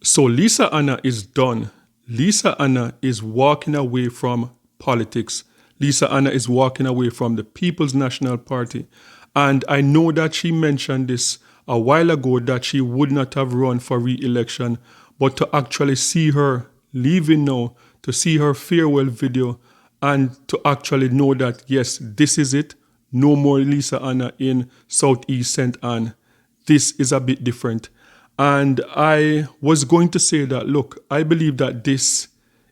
So Lisa Hanna is done. Lisa Hanna is walking away from politics. Lisa Hanna is walking away from the People's National Party. And I know that she mentioned this a while ago that she would not have run for re-election, but to actually see her leaving now, to see her farewell video, and to actually know that, yes, this is it. No more Lisa Hanna in Southeast St. Anne. This is a bit different. And I was going to say that, look, I believe that this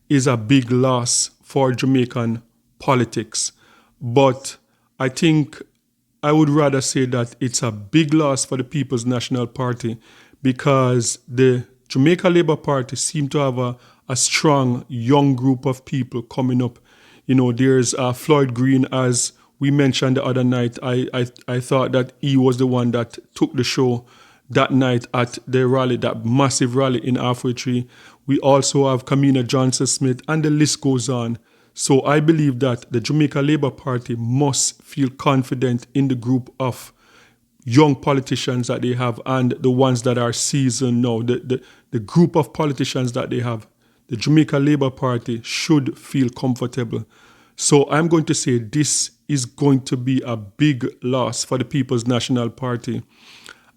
is a big loss for Jamaican politics. But I think I would rather say that it's a big loss for the People's National Party because the Jamaica Labour Party seem to have a strong young group of people coming up. You know, there's Floyd Green, as we mentioned the other night. I thought that he was the one that took the show that night at the rally, that massive rally in Halfway Tree. We also have Kamina Johnson-Smith, and the list goes on. So I believe that the Jamaica Labour Party must feel confident in the group of young politicians that they have and the ones that are seasoned now. The group of politicians that they have, the Jamaica Labour Party should feel comfortable. So I'm going to say this is going to be a big loss for the People's National Party.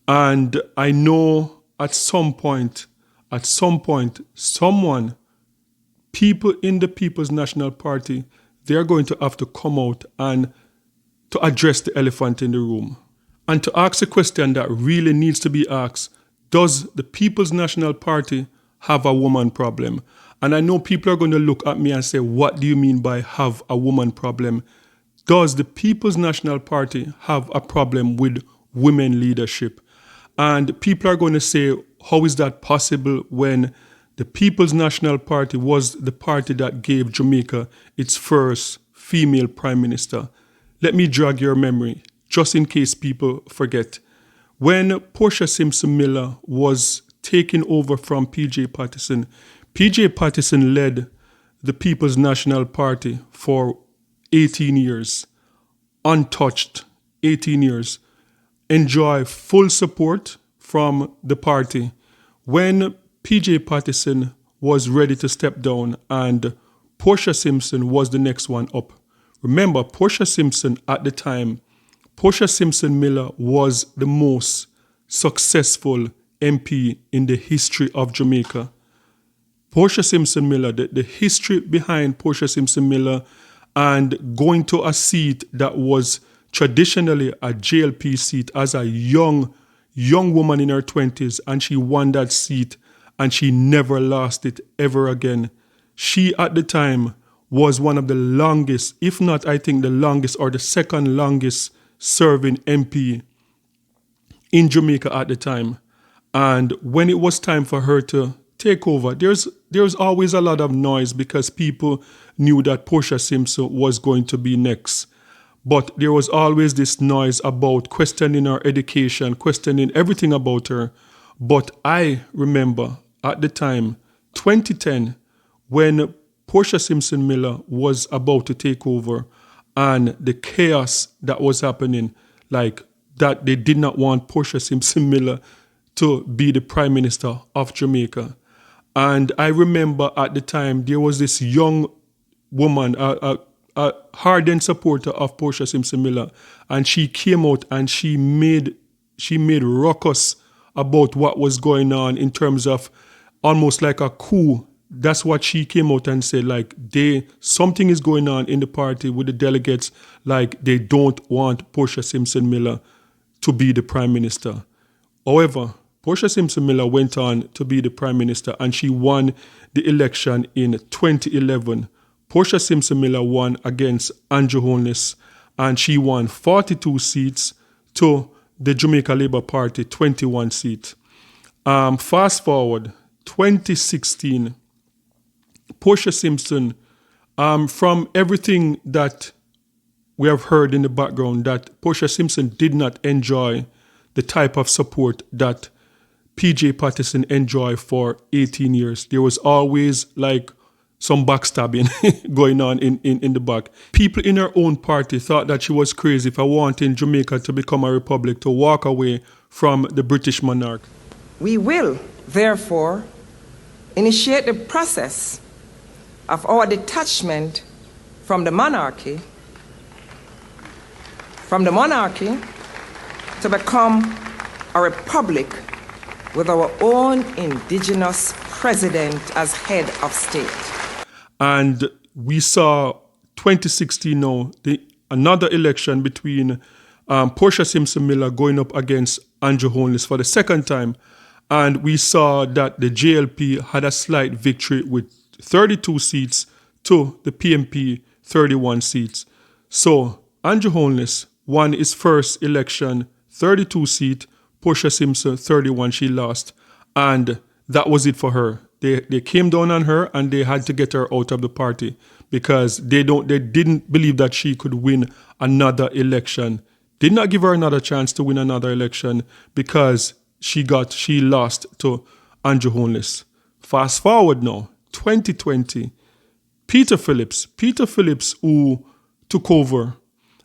And I know at some point, people in the People's National Party, they're going to have to come out and to address the elephant in the room. And to ask a question that really needs to be asked, does the People's National Party have a woman problem? And I know people are going to look at me and say, what do you mean by have a woman problem? Does the People's National Party have a problem with women leadership? And people are going to say, how is that possible when the People's National Party was the party that gave Jamaica its first female prime minister? Let me jog your memory, just in case people forget. When Portia Simpson Miller was taken over from P.J. Patterson, P.J. Patterson led the People's National Party for 18 years, untouched, 18 years. Enjoy full support from the party. When P.J. Patterson was ready to step down and Portia Simpson was the next one up. Remember, Portia Simpson at the time, Portia Simpson Miller was the most successful MP in the history of Jamaica. Portia Simpson Miller, the history behind Portia Simpson Miller and going to a seat that was traditionally a JLP seat as a young woman in her 20s, and she won that seat and she never lost it ever again. She at the time was one of the longest, if not I think the longest or the second longest serving MP in Jamaica at the time. And when it was time for her to take over, there's always a lot of noise because people knew that Portia Simpson was going to be next. But there was always this noise about questioning her education, questioning everything about her. But I remember at the time, 2010, when Portia Simpson Miller was about to take over and the chaos that was happening, like that they did not want Portia Simpson Miller to be the Prime Minister of Jamaica. And I remember at the time there was this young woman, a hardened supporter of Portia Simpson Miller, and she came out and she made ruckus about what was going on in terms of almost like a coup. That's what she came out and said, like something is going on in the party with the delegates, like they don't want Portia Simpson Miller to be the Prime Minister. However, Portia Simpson Miller went on to be the Prime Minister and she won the election in 2011. Portia Simpson Miller won against Andrew Holness and she won 42 seats to the Jamaica Labour Party 21 seats. Fast forward, 2016, Portia Simpson, from everything that we have heard in the background, that Portia Simpson did not enjoy the type of support that P.J. Patterson enjoyed for 18 years. There was always like some backstabbing going on in the back. People in her own party thought that she was crazy for wanting Jamaica to become a republic, to walk away from the British monarch. We will, therefore, initiate the process of our detachment from the monarchy to become a republic with our own indigenous president as head of state. And we saw 2016 now, another election between Portia Simpson Miller going up against Andrew Holness for the second time. And we saw that the JLP had a slight victory with 32 seats to the PNP 31 seats. So Andrew Holness won his first election, 32 seat. Portia Simpson, 31, she lost. And that was it for her. They came down on her and they had to get her out of the party because they didn't believe that she could win another election. Did not give her another chance to win another election because she lost to Andrew Holness. Fast forward now, 2020, Peter Phillips who took over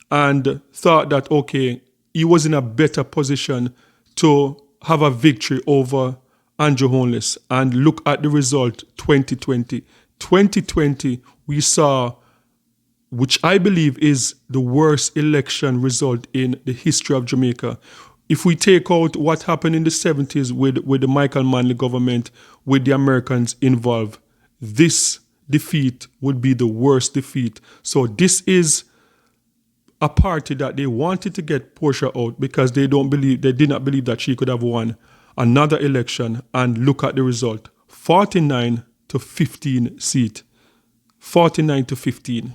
and thought that, okay, he was in a better position to have a victory over Andrew Holness. And look at the result, 2020. 2020, we saw, which I believe is the worst election result in the history of Jamaica. If we take out what happened in the 70s with the Michael Manley government, with the Americans involved, this defeat would be the worst defeat. So this is a party that they wanted to get Portia out because they did not believe that she could have won another election. And look at the result, 49 to 15 seat, 49 to 15.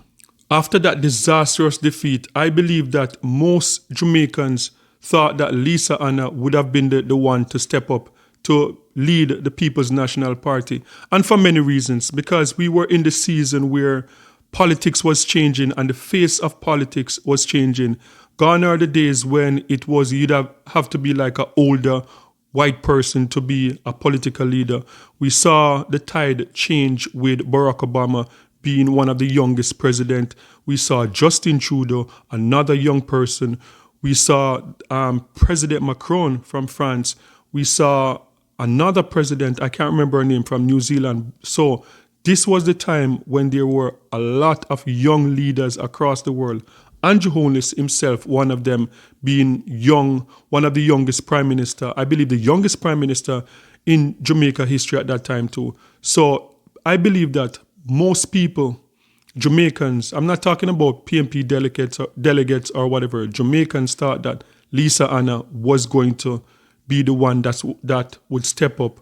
After that disastrous defeat, I believe that most Jamaicans thought that Lisa Hanna would have been the one to step up to lead the People's National Party. And for many reasons, because we were in the season where politics was changing and the face of politics was changing. Gone are the days when it was you'd have to be like an older white person to be a political leader. We saw the tide change with Barack Obama being one of the youngest president. We saw Justin Trudeau, another young person. We saw President Macron from France. We saw another president, I can't remember her name, from New Zealand. So this was the time when there were a lot of young leaders across the world. Andrew Holness himself, one of them, being young, one of the youngest prime minister, I believe the youngest prime minister in Jamaica history at that time too. So I believe that most people, Jamaicans, I'm not talking about PNP delegates or whatever, Jamaicans thought that Lisa Hanna was going to be the one that would step up,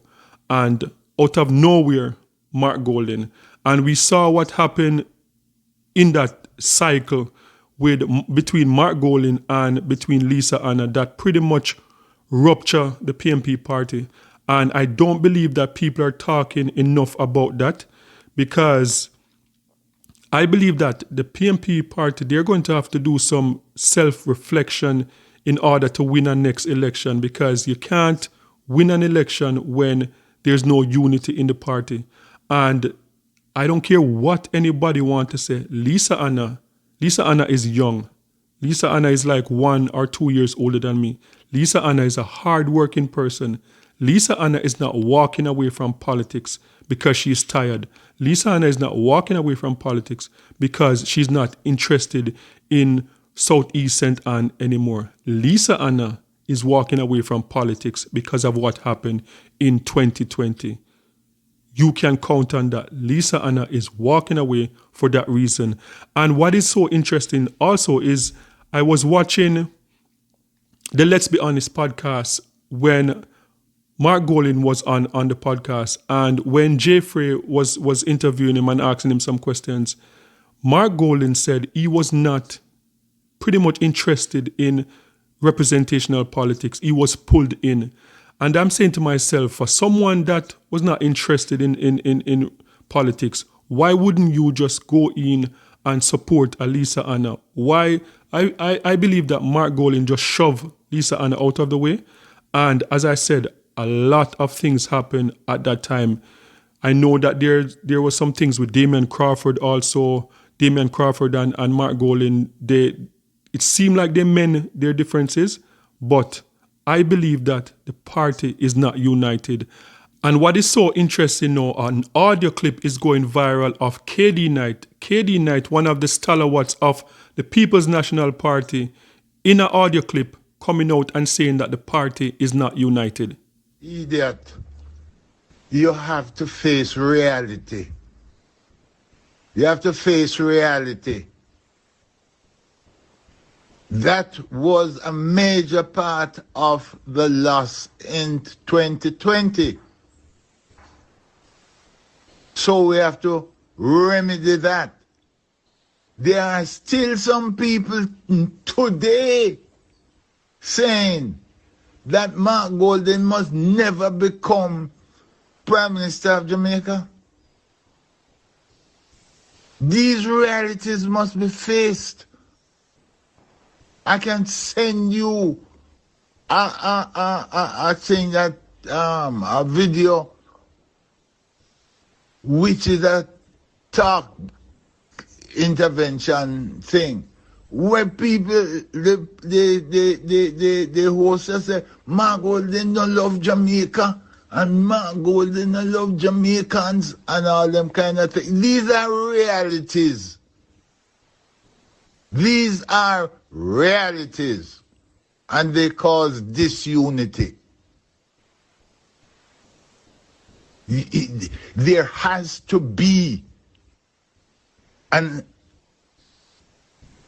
and out of nowhere, Mark Golding. And we saw what happened in that cycle between Mark Golding and between Lisa Hanna that pretty much rupture the PNP party. And I don't believe that people are talking enough about that, because I believe that the PNP party, they're going to have to do some self-reflection in order to win a next election, because you can't win an election when there's no unity in the party. And I don't care what anybody wants to say. Lisa Hanna is young. Lisa Hanna is like 1 or 2 years older than me. Lisa Hanna is a hard-working person. Lisa Hanna is not walking away from politics because she's tired. Lisa Hanna is not walking away from politics because she's not interested in Southeast St. Anne anymore. Lisa Hanna is walking away from politics because of what happened in 2020. You can count on that. Lisa Hanna is walking away for that reason. And what is so interesting also is I was watching the Let's Be Honest podcast when Mark Golding was on the podcast, and when Jeffrey was interviewing him and asking him some questions, Mark Golding said he was not pretty much interested in representational politics. He was pulled in. And I'm saying to myself, for someone that was not interested in politics, why wouldn't you just go in and support Lisa Hanna? Why? I believe that Mark Golding just shoved Lisa Hanna out of the way. And as I said, a lot of things happened at that time. I know that there were some things with Damian Crawford also. Damian Crawford and Mark Golding, it seemed like they mend their differences, but I believe that the party is not united. And what is so interesting now, an audio clip is going viral of KD Knight. KD Knight, one of the stalwarts of the People's National Party, in an audio clip coming out and saying that the party is not united. Idiot. You have to face reality. You have to face reality. That was a major part of the loss in 2020. So we have to remedy that. There are still some people today saying that Mark Golden must never become Prime Minister of Jamaica. These realities must be faced. I can send you a thing that a video which is a talk intervention thing where people the host say Mark Golden don't love Jamaica and Mark Golden don't love Jamaicans and all them kind of things. These are realities. These are realities, and they cause disunity. There has to be an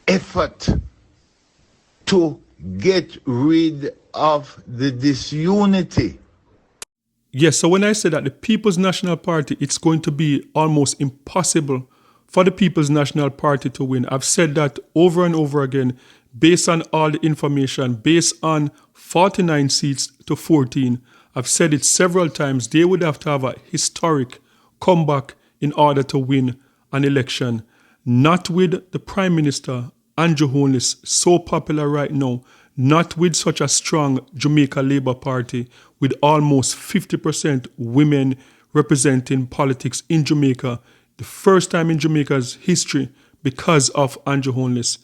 effort to get rid of the disunity. Yes, so when I say that the People's National Party, it's going to be almost impossible for the People's National Party to win. I've said that over and over again, based on all the information, based on 49 seats to 14. I've said it several times, they would have to have a historic comeback in order to win an election. Not with the Prime Minister, Andrew Holness, so popular right now, not with such a strong Jamaica Labour Party, with almost 50% women representing politics in Jamaica, the first time in Jamaica's history because of Andrew Holness.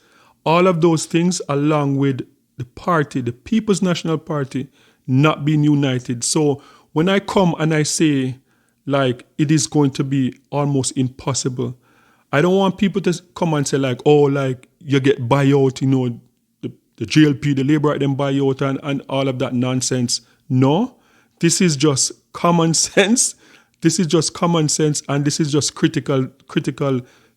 All of those things, along with the party, the People's National Party, not being united. So when I come and I say, like, it is going to be almost impossible, I don't want people to come and say, like, oh, like, you get buyout, you know, the GLP, the Labour, them buyout and all of that nonsense. No, this is just common sense. This is just common sense, and this is just critical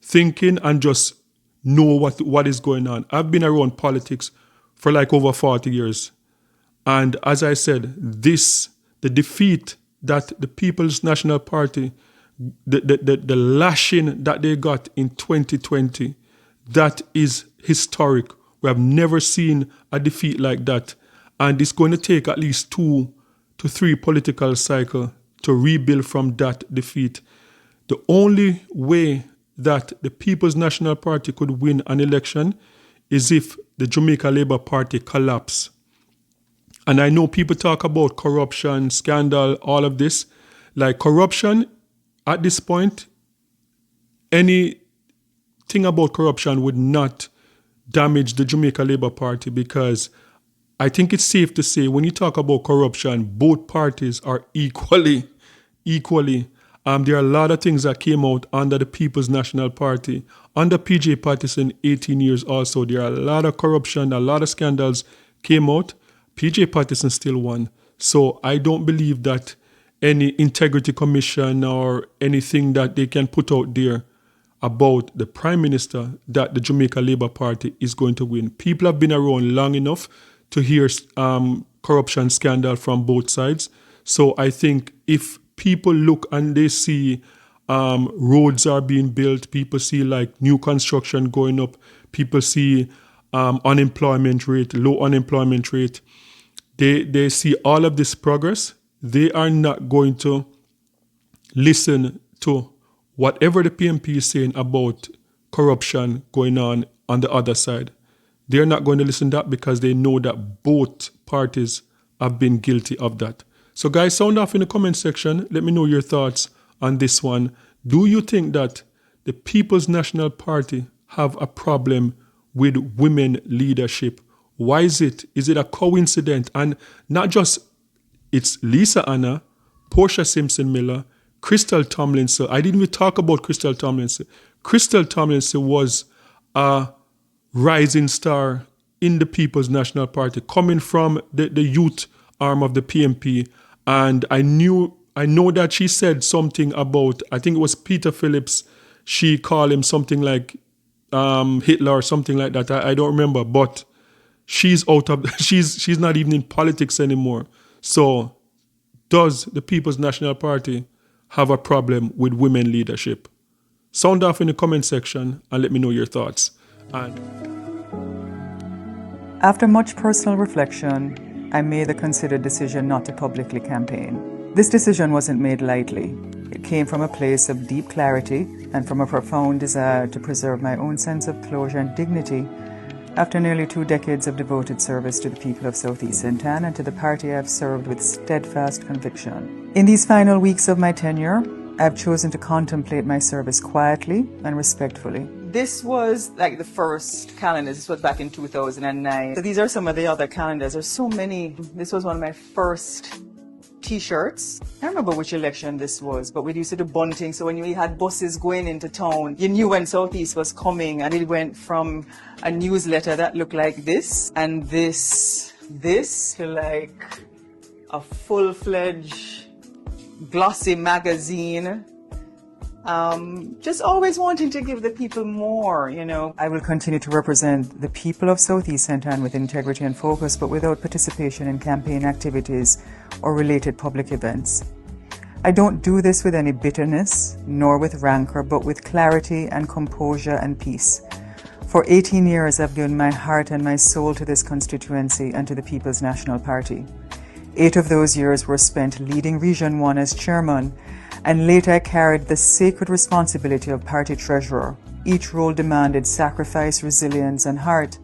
thinking and just know what is going on. I've been around politics for like over 40 years. And as I said, the defeat that the People's National Party, the lashing that they got in 2020, that is historic. We have never seen a defeat like that. And it's going to take at least 2 to 3 political cycles to rebuild from that defeat. The only way that the People's National Party could win an election is if the Jamaica Labour Party collapse. And I know people talk about corruption, scandal, all of this. Like corruption, at this point, anything about corruption would not damage the Jamaica Labour Party, because I think it's safe to say when you talk about corruption, both parties are equally. There are a lot of things that came out under the People's National Party. Under PJ Patterson, 18 years also, there are a lot of corruption, a lot of scandals came out. PJ Patterson still won. So I don't believe that any integrity commission or anything that they can put out there about the Prime Minister that the Jamaica Labour Party is going to win. People have been around long enough to hear corruption scandal from both sides. So I think if people look and they see roads are being built, people see like new construction going up, people see unemployment rate, low unemployment rate, they see all of this progress, they are not going to listen to whatever the PNP is saying about corruption going on the other side. They're not going to listen to that because they know that both parties have been guilty of that. So guys, sound off in the comment section. Let me know your thoughts on this one. Do you think that the People's National Party have a problem with women leadership? Why is it? Is it a coincidence? And not just it's Lisa Hanna, Portia Simpson-Miller, Crystal Tomlinson. I didn't even talk about Crystal Tomlinson. Crystal Tomlinson was a rising star in the People's National Party, coming from the youth arm of the PNP. And I know that she said something about, I think it was Peter Phillips, she called him something like Hitler or something like that. I don't remember, but she's she's not even in politics anymore. So does the People's National Party have a problem with women leadership? Sound off in the comment section and let me know your thoughts. And after much personal reflection, I made the considered decision not to publicly campaign. This decision wasn't made lightly. It came from a place of deep clarity and from a profound desire to preserve my own sense of closure and dignity after nearly 2 decades of devoted service to the people of Southeast St-Anne and to the party I've served with steadfast conviction. In these final weeks of my tenure, I've chosen to contemplate my service quietly and respectfully. This was like the first calendar. This was back in 2009. So these are some of the other calendars. There's so many. This was one of my first T-shirts. I don't remember which election this was, but we used to do bunting. So when you had buses going into town, you knew when Southeast was coming, and it went from a newsletter that looked like this and this to like a full-fledged glossy magazine. Just always wanting to give the people more, you know. I will continue to represent the people of Southeast St-Anne with integrity and focus, but without participation in campaign activities or related public events. I don't do this with any bitterness, nor with rancor, but with clarity and composure and peace. For 18 years, I've given my heart and my soul to this constituency and to the People's National Party. 8 of those years were spent leading Region 1 as chairman, and later I carried the sacred responsibility of party treasurer. Each role demanded sacrifice, resilience, and heart,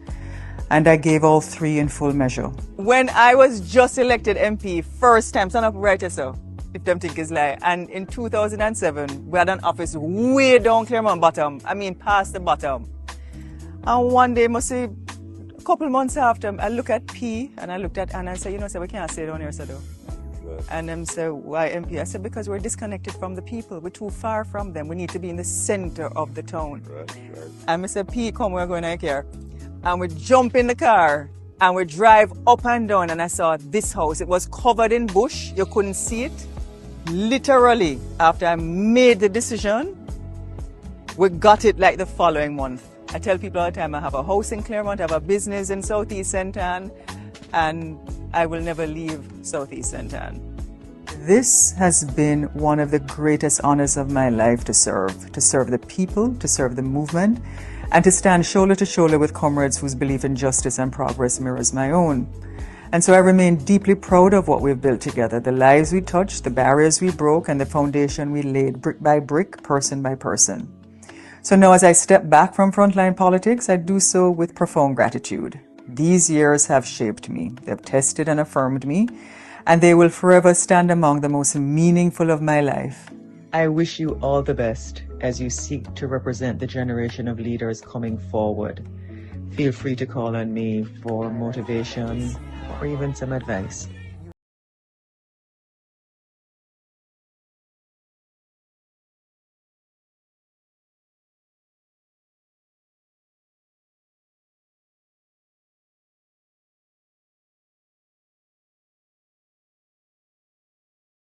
and I gave all 3 in full measure. When I was just elected MP, first time, stand up right here, so if them think is lie, and in 2007, we had an office way down Claremont bottom, I mean past the bottom. And one day, must say, a couple months after, I look at P, and I looked at Hanna and said, you know, so we can't stay down here, so though. And them said, why MP? I said, because we're disconnected from the people. We're too far from them. We need to be in the center of the town. Right. And I said, P, come, we're going out here. And we jump in the car and we drive up and down. And I saw this house. It was covered in bush. You couldn't see it. Literally, after I made the decision, we got it like the following month. I tell people all the time, I have a house in Claremont, I have a business in Southeast St-Anne, and I will never leave Southeast St-Anne. This has been one of the greatest honors of my life to serve the people, to serve the movement, and to stand shoulder to shoulder with comrades whose belief in justice and progress mirrors my own. And so I remain deeply proud of what we've built together, the lives we touched, the barriers we broke, and the foundation we laid brick by brick, person by person. So now as I step back from frontline politics, I do so with profound gratitude. These years have shaped me, they've tested and affirmed me, and they will forever stand among the most meaningful of my life. I wish you all the best as you seek to represent the generation of leaders coming forward. Feel free to call on me for motivation or even some advice.